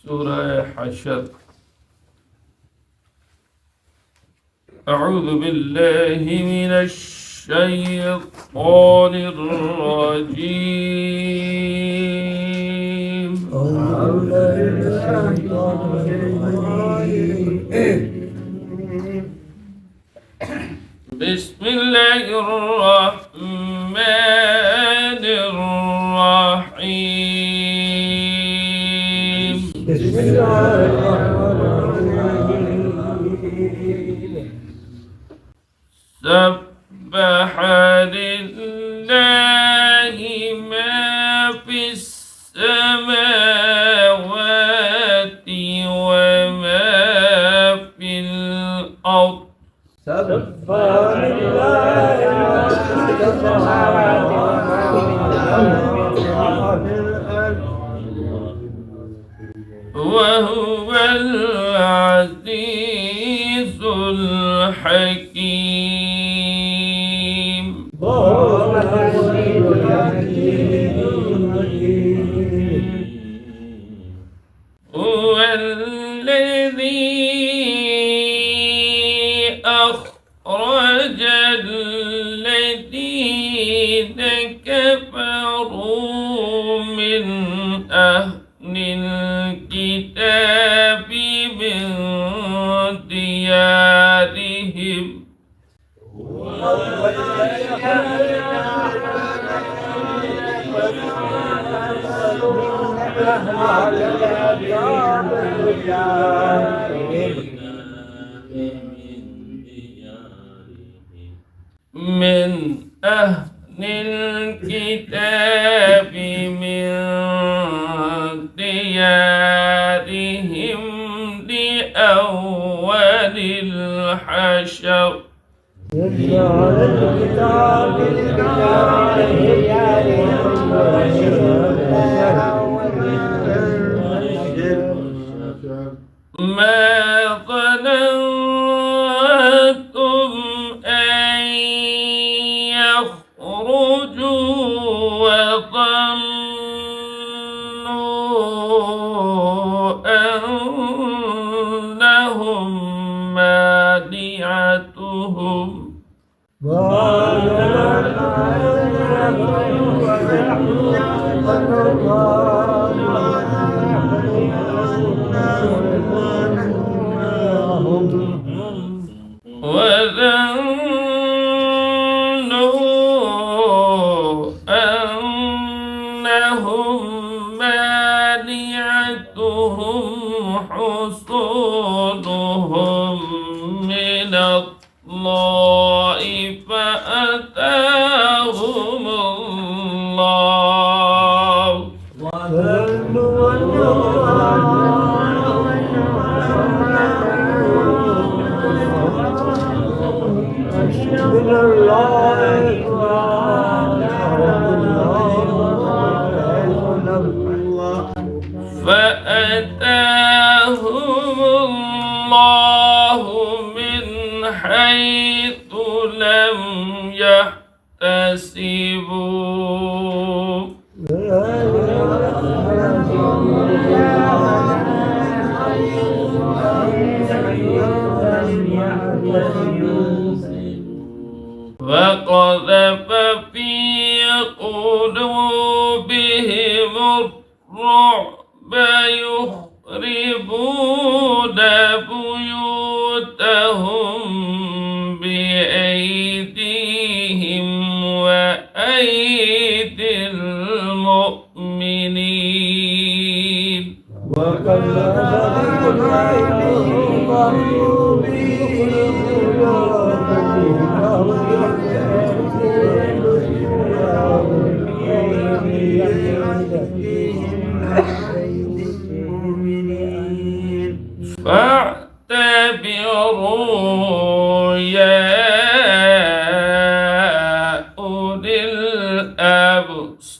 سورة حشر. أعوذ بالله من الشيطان الرجيم. بسم الله الرحمن الرحيم. بسم الله الرحمن الرحيم. سبح لله ما في السماوات وما في الأرض. سبح لله ما في السماوات وما في الأرض وهو العزيز الحكيم. وهو العزيز الحكيم. هو الذي أخرج الذين كفروا من أهل الكتاب من ديارهم من أهل الكتاب من ديارهم لأول الحشر. ما ظننتم أن يخرجوا وظنوا أنهم مانعتهم وظنوا أنهم مانعتهم حصولهم من الله فأتاهم الله من حيث لم يحتسبوا وقذف في قلوبهم الرعب يخربون بيوتهم بأيديهم وأيدي المؤمنين. فاعتبروا يا أولي الأبصار.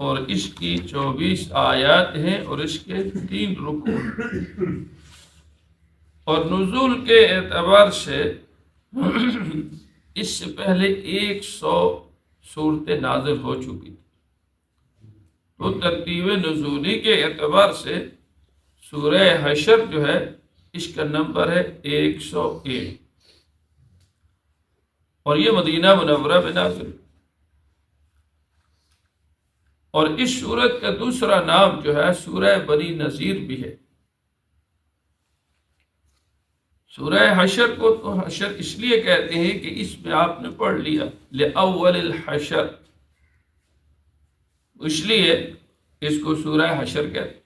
اور اس کی 24 آیات ہیں اور اس کے 3 رکوع، اور نزول کے اعتبار سے اس سے پہلے 100 صورتیں نازل ہو چکی تھی، تو ترتیب نزولی کے اعتبار سے سورہ حشر جو ہے اس کا نمبر ہے 101، اور یہ مدینہ منورہ میں نازل، اور اس سورت کا دوسرا نام جو ہے سورہ بنی نذیر بھی ہے۔ سورہ حشر کو تو حشر اس لیے کہتے ہیں کہ اس میں آپ نے پڑھ لیا لأول الحشر، اس لیے اس کو سورہ حشر کہتے ہیں،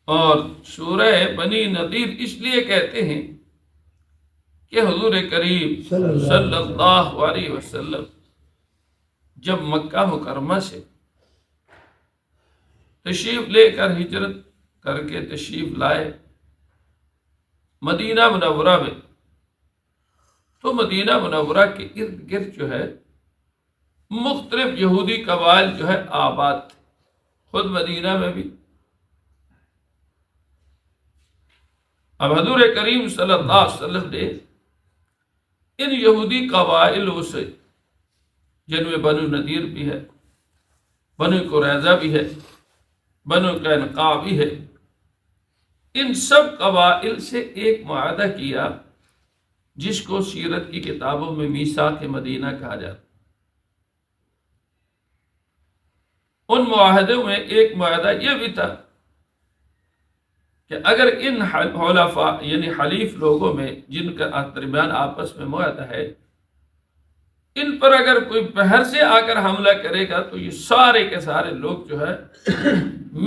اور سورہ بنی نذیر اس لیے کہتے ہیں کہ حضور کریم صلی اللہ علیہ وسلم جب مکہ مکرمہ سے تشریف لے کر ہجرت کر کے تشریف لائے مدینہ منورہ میں، تو مدینہ منورہ کے ارد گرد جو ہے مختلف یہودی قبائل جو ہے آباد تھے، خود مدینہ میں بھی۔ اب حضور کریم صلی اللہ علیہ وسلم نے ان یہودی قبائلوں سے، جن میں بنو نذیر بھی ہے، بنو قریظہ بھی ہے، بنو قینقاع بھی ہے، ان سب قبائل سے ایک معاہدہ کیا جس کو سیرت کی کتابوں میں میثاق مدینہ کہا جاتا۔ ان معاہدوں میں ایک معاہدہ یہ بھی تھا کہ اگر ان حلفاء یعنی حلیف لوگوں میں جن کا درمیان آپس میں معاہدہ ہے، ان پر اگر کوئی باہر سے آ کر حملہ کرے گا تو یہ سارے کے سارے لوگ جو ہے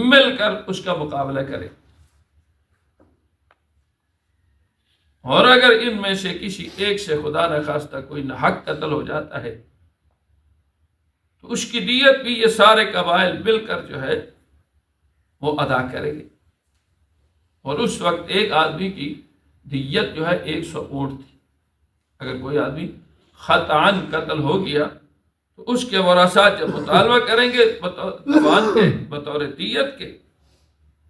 مل کر اس کا مقابلہ کریں، اور اگر ان میں سے کسی ایک سے خدا نخواستہ کوئی ناحق قتل ہو جاتا ہے تو اس کی دیت بھی یہ سارے قبائل مل کر جو ہے وہ ادا کریں گے، اور اس وقت ایک آدمی کی دیت جو ہے 100 اونٹ تھی۔ اگر کوئی آدمی خطعاً قتل ہو گیا تو اس کے ورثاء جب مطالبہ کریں گے بطور دیت کے،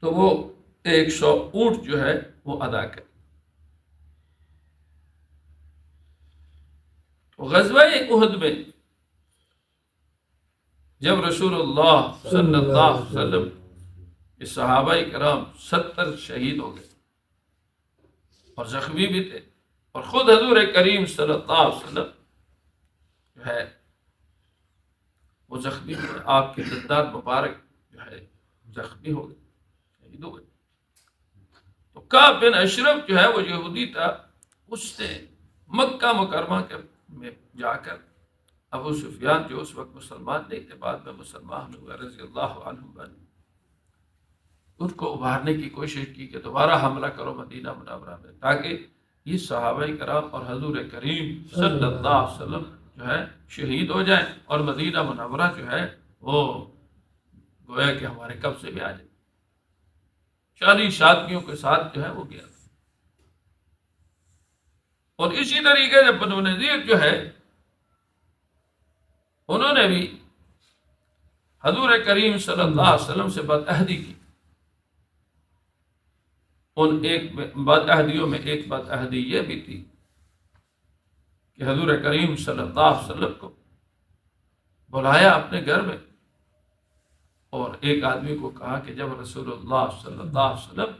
تو وہ 100 اونٹ جو ہے وہ ادا کریں۔ غزوہ احد میں جب رسول اللہ صلی اللہ علیہ وسلم کے صحابہ کرام 70 شہید ہو گئے اور زخمی بھی تھے، اور خود حضور کریم صلی اللہ علیہ وسلم جو ہے وہ زخمی ہوئے، آپ کے دندار مبارک جو ہے زخمی ہو گئے، شہید ہو گئے۔ تو کعب بن اشرف جو ہے وہ یہودی تھا، اس نے مکہ مکرمہ میں جا کر ابو سفیان جو اس وقت مسلمان نہیں تھے، بعد میں مسلمان ہوئے رضی اللہ عنہم بنی، ان کو ابھارنے کی کوشش کی کہ دوبارہ حملہ کرو مدینہ منورہ میں، تاکہ یہ صحابہ کرام اور حضور کریم صلی اللہ علیہ وسلم جو ہے شہید ہو جائیں، اور مدینہ منورہ جو ہے وہ گویا کہ ہمارے قبضے میں آ جائے۔ 40 شادیوں کے ساتھ جو ہے وہ گیا۔ اور اسی طریقے سے بنو نذیر جو ہے انہوں نے بھی حضور کریم صلی اللہ علیہ وسلم سے بدعہدی کی۔ ان ایک بدعہدیوں میں ایک بدعہدی یہ بھی تھی کہ حضور کریم صلی اللہ علیہ وسلم کو بلایا اپنے گھر میں، اور ایک آدمی کو کہا کہ جب رسول اللہ صلی اللہ علیہ وسلم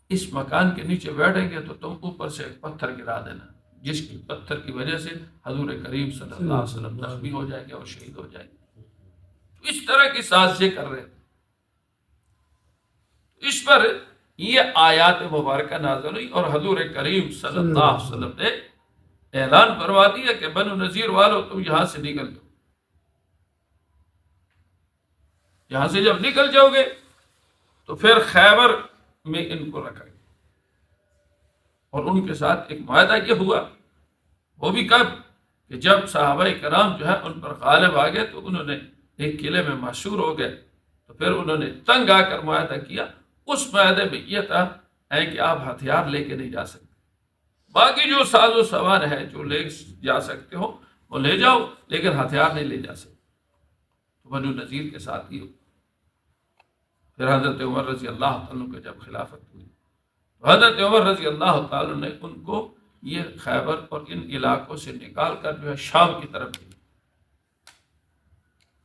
اس مکان کے نیچے بیٹھیں گے تو تم اوپر سے ایک پتھر گرا دینا، جس کی پتھر کی وجہ سے حضور کریم صلی اللہ علیہ وسلم زخمی ہو جائیں گے اور شہید ہو جائیں گے۔ تو اس طرح کی سازشیں کر رہے تھے۔ اس پر یہ آیات مبارکہ نازل ہوئی، اور حضور کریم صلی اللہ علیہ وسلم نے اعلان فرما دیا کہ بنو نذیر والو تم یہاں سے نکل جاؤ۔ یہاں سے جب نکل جاؤ گے تو پھر خیبر میں ان کو رکھا گیا، اور ان کے ساتھ ایک معاہدہ یہ ہوا، وہ بھی کب کہ جب صحابہ کرام جو ہے ان پر غالب آ گئے تو انہوں نے ایک قلعے میں محشور ہو گئے، تو پھر انہوں نے تنگ آ کر معاہدہ کیا۔ اس معاہدے میں یہ تھا کہ آپ ہتھیار لے کے نہیں جا سکتے، باقی جو ساز و سامان ہے جو لے جا سکتے ہو وہ لے جاؤ، لیکن ہتھیار نہیں لے جا سکتے۔ تو بنو نذیر کے ساتھ ہی ہو۔ پھر حضرت عمر رضی اللہ تعالیٰ کو جب خلافت ہوئی تو حضرت عمر رضی اللہ تعالیٰ نے ان کو یہ خیبر اور ان علاقوں سے نکال کر جو ہے شام کی طرف بھیجا۔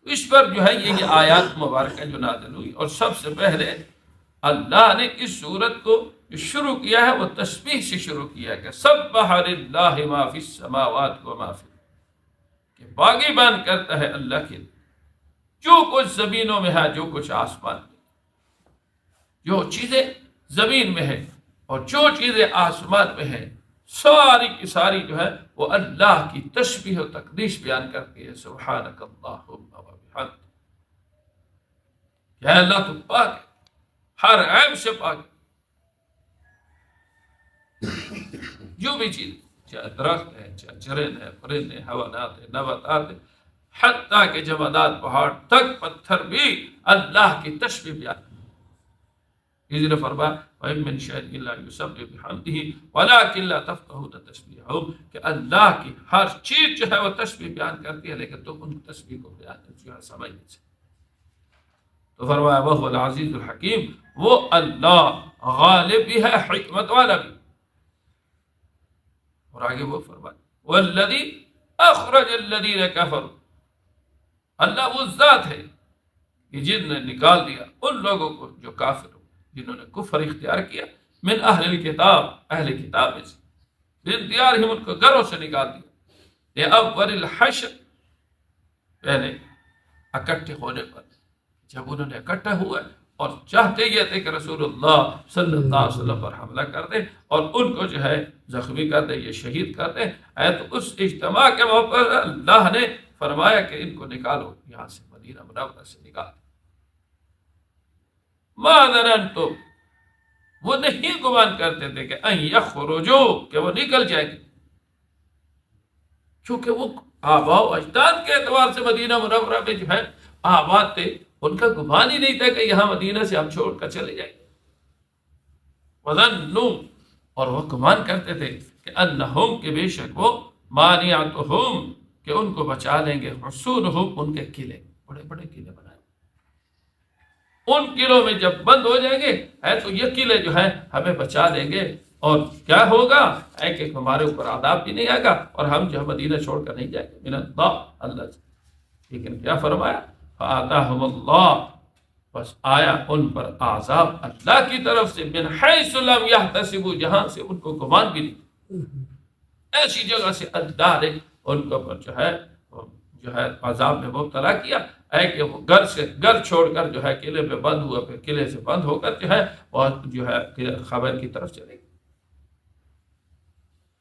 اس پر جو ہے یہ آیات مبارکہ جو نازل ہوئی، اور سب سے پہلے اللہ نے اس سورت کو جو شروع کیا ہے وہ تسبیح سے شروع کیا ہے کہ سبح للہ ما فی السماوات و ما فی الارض، کہ باغی بان کرتا ہے اللہ کے جو کچھ زمینوں میں ہے، جو کچھ آسمان میں، جو چیزیں زمین میں ہے اور جو چیزیں آسمان میں ہیں، ساری کی ساری جو ہے وہ اللہ کی تسبیح و تقدیس بیان کرتی ہے۔ سبحانک اللہم و بحمدک، کہ اے اللہ تو پاک ہے، ہر عیب سے پاک ہے۔ جو بھی چیز، چاہے درخت ہے، چاہے چرند ہے، پرند ہے، حیوانات ہے، نباتات ہے، حتیٰ کہ جمادات پہاڑ تک پتھر بھی اللہ کی تسبیح بیان کرتے ہیں۔ اس نے فرمایا وَإِن مِّن شَيْءٍ إِلَّا يُسَبِّحُ بِحَمْدِهِ وَلَٰكِن لَّا تَفْقَهُونَ تَسْبِيحَهُمْ، کہ اللہ کی ہر چیز جو ہے وہ تسبیح بیان کرتی ہے، لیکن تم ان تسبیح کو بیان جو ہے سمجھ نہیں سکتے۔ تو فرمایا وَهُوَ الْعَزِيزُ الْحَكِيمُ، وہ اللہ غالب بھی ہے، حکمت والا بھی۔ اور آگے وہ فرمایا وَالَّذِي أَخْرَجَ الَّذِينَ كَفَرُوا، اللہ وہ ذات ہے کہ جن نے نکال دیا ان لوگوں کو جو کافر ہو، جنہوں نے کفر اختیار کیا، من اہل الکتاب، اہل کتاب میں سے، بِانْتِيَارِهِمْ، ان کو گھروں سے نکال دیا، لِأَوَّلِ الْحَشْرِ، پہلے اکٹھے ہونے پر، جب انہوں نے اکٹھا ہوا اور چاہتے یہ تھے کہ رسول اللہ صلی اللہ علیہ وسلم پر حملہ کر دیں اور ان کو جو ہے زخمی کر دیں، یہ شہید کر دیں، تو اس اجتماع کے موقع پر اللہ نے فرمایا کہ ان کو نکالو یہاں سے، مدینہ منورہ سے نکال۔ ما ظننتم، وہ نہیں گمان کرتے تھے کہ ان یخرجوا، کہ وہ نکل جائیں گے، کیونکہ وہ آباء و اجداد کے اعتبار سے مدینہ منورہ میں جو ہے آباد تھے، ان کا گمان ہی نہیں تھا کہ یہاں مدینہ سے ہم چھوڑ کر چلے جائیں گے۔ وظنوا، اور وہ گمان کرتے تھے کہ انہم، کہ بے شک وہ، مانعتہم، کہ ان کو بچا لیں گے، حصونہم، ان کے قلعے، بڑے بڑے قلعے بنائے، ان قلعوں میں جب بند ہو جائیں گے تو یہ قلعے جو ہیں ہمیں بچا لیں گے، اور کیا ہوگا کہ ہمارے اوپر عذاب بھی نہیں آئے گا اور ہم جو ہے مدینہ چھوڑ کر نہیں جائیں گے، من اللہ، اللہ سے۔ لیکن کیا فرمایا فآتاہم اللہ، بس آیا ان پر عذاب اللہ کی طرف سے، من حیث لم یحتسبوا، جہاں سے ان کو گمان بھی نہیں، ایسی جگہ سے اللہ نے ان کو پر جو ہے عذاب میں مبتلا کیا، کہ وہ گھر چھوڑ کر جو ہے قلعے پہ بند ہوا، پھر قلعے سے بند ہو کر جو ہے وہ جو ہے خبر کی طرف چلے گی۔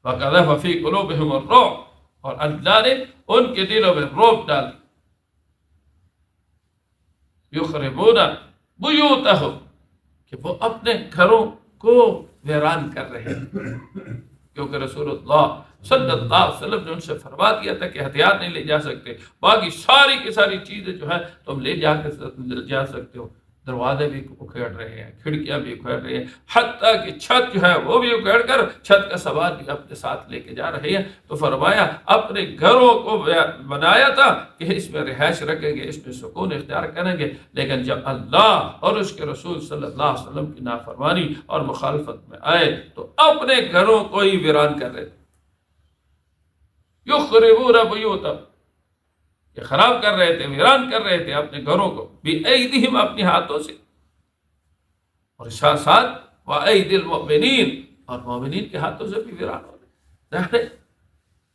وَقَذَفَ فِي قُلُوبِهِمُ الرُّعْبَ، اور اللہ نے ان کے دلوں میں رعب ڈال دی، يُخْرِبُونَ بُيُوتَهُمْ، کہ وہ اپنے گھروں کو ویران کر رہے ہیں، کیونکہ رسول اللہ صلی اللہ علیہ وسلم نے ان سے فرما دیا تھا کہ ہتھیار نہیں لے جا سکتے، باقی ساری کی ساری چیزیں جو ہے تم لے جا سکتے ہو۔ دروازے بھی اکھیڑ رہے ہیں، کھڑکیاں بھی اکھیڑ رہے ہیں، حتیٰ کہ چھت جو ہے وہ بھی اکھیڑ کر چھت کا سامان بھی اپنے ساتھ لے کے جا رہے ہیں۔ تو فرمایا اپنے گھروں کو بنایا تھا کہ اس میں رہائش رکھیں گے، اس میں سکون اختیار کریں گے، لیکن جب اللہ اور اس کے رسول صلی اللہ علیہ وسلم کی نافرمانی اور مخالفت میں آئے تو اپنے گھروں کو ہی ویران کر رہے تھے۔ یخربون بیوتہم، کہ خراب کر رہے تھے، ویران کر رہے تھے اپنے گھروں کو، بِأَیْدِہِمْ، اپنے ہاتھوں سے، اور ساتھ ساتھ وَأَیْدِی الْمُؤْمِنِین، اور مومنین کے ہاتھوں سے بھی ویران ہو رہے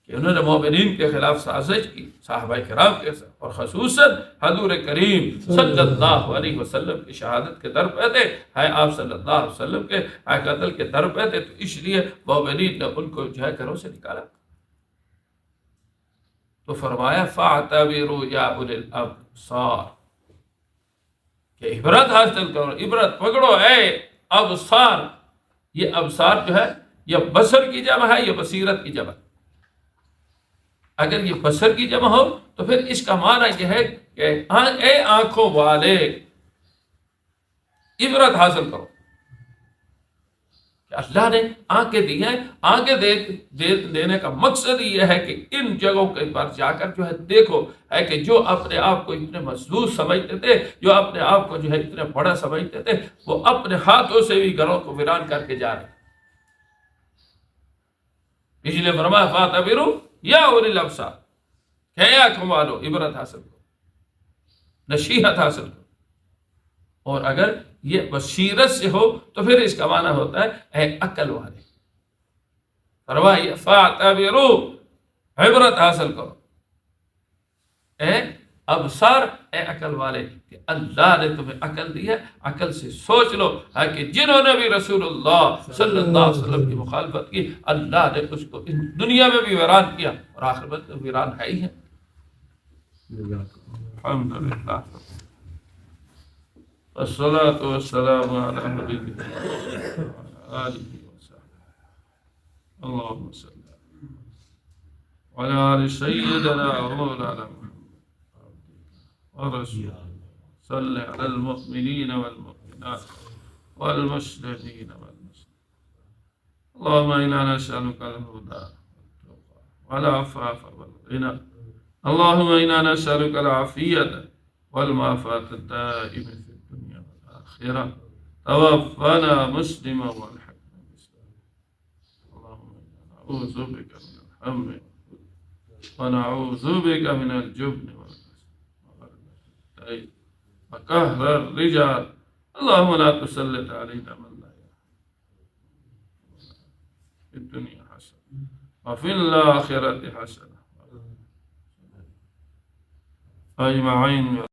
کہ انہوں نے مومنین کے خلاف سازش کی، صحابہ کرام کے ساتھ، اور خصوصاً حضور کریم صلی اللہ علیہ وسلم کی شہادت کے در پہ تھے، آپ صلی اللہ علیہ وسلم کے قتل کے در پہ تھے، تو اس لیے مومنین نے ان کو جو ہے گھروں سے نکالا۔ تو فرمایا فَاعْتَبِرُوا يَا أُولِي الْأَبْصَارِ، کہ عبرت حاصل کرو، عبرت پکڑو اے ابصار۔ یہ ابصار جو ہے یہ بصر کی جمع ہے، یہ بصیرت کی جمع۔ اگر یہ بصر کی جمع ہو تو پھر اس کا معنی یہ ہے کہ اے آنکھوں والے عبرت حاصل کرو، کہ اللہ نے آنکھیں دی ہیں، آنکھیں دینے کا مقصد یہ ہے کہ ان جگہوں کے پر جا کر جو ہے دیکھو، ہے کہ جو اپنے آپ کو اتنے مظلوم سمجھتے تھے، جو اپنے آپ کو جو ہے اتنے بڑا سمجھتے تھے، وہ اپنے ہاتھوں سے بھی گھروں کو ویران کر کے جا رہے ہیں۔ اس لیے فرمایا فَاعْتَبِرُوا یا اولی الابصار، کہ اے آنکھوں والو عبرت حاصل کرو، نصیحت حاصل کرو۔ اور اگر یہ بصیرت سے ہو تو پھر اس کا معنی ہوتا ہے اے عقل والے، فرمایا فَاعْتَبِرُوا، عبرت حاصل کرو، اے ابصار، اے عقل والے، کہ اللہ نے تمہیں عقل دی ہے، عقل سے سوچ لو ہے کہ جنہوں نے بھی رسول اللہ صلی اللہ علیہ وسلم کی مخالفت کی، اللہ نے اس کو اس دنیا میں بھی ویران کیا اور آخرت میں ویران ہے ہی ہے۔ الحمدللہ والصلاة والسلام على نبينا وعلى آله وصحبه اللهم صل وعلى آل سيدنا ومولانا محمد ورسول صل على المؤمنين والمؤمنات والمسلمين والمسلمات اللهم إنا نسألك الهدى والتقى والعفاف والغنى اللهم إنا نسألك العافية والمعافاة الدائمة في الدنيا والآخرة توفنا مسلما والحقنا بالإسلام اللهم إنا نعوذ بك من الهم ونعوذ بك من الجبن والكسل وقهر الرجال اللهم لا تسلط علينا من لا يرحمنا في الدنيا حسنة وفي الآخرة حسنة أجمعين.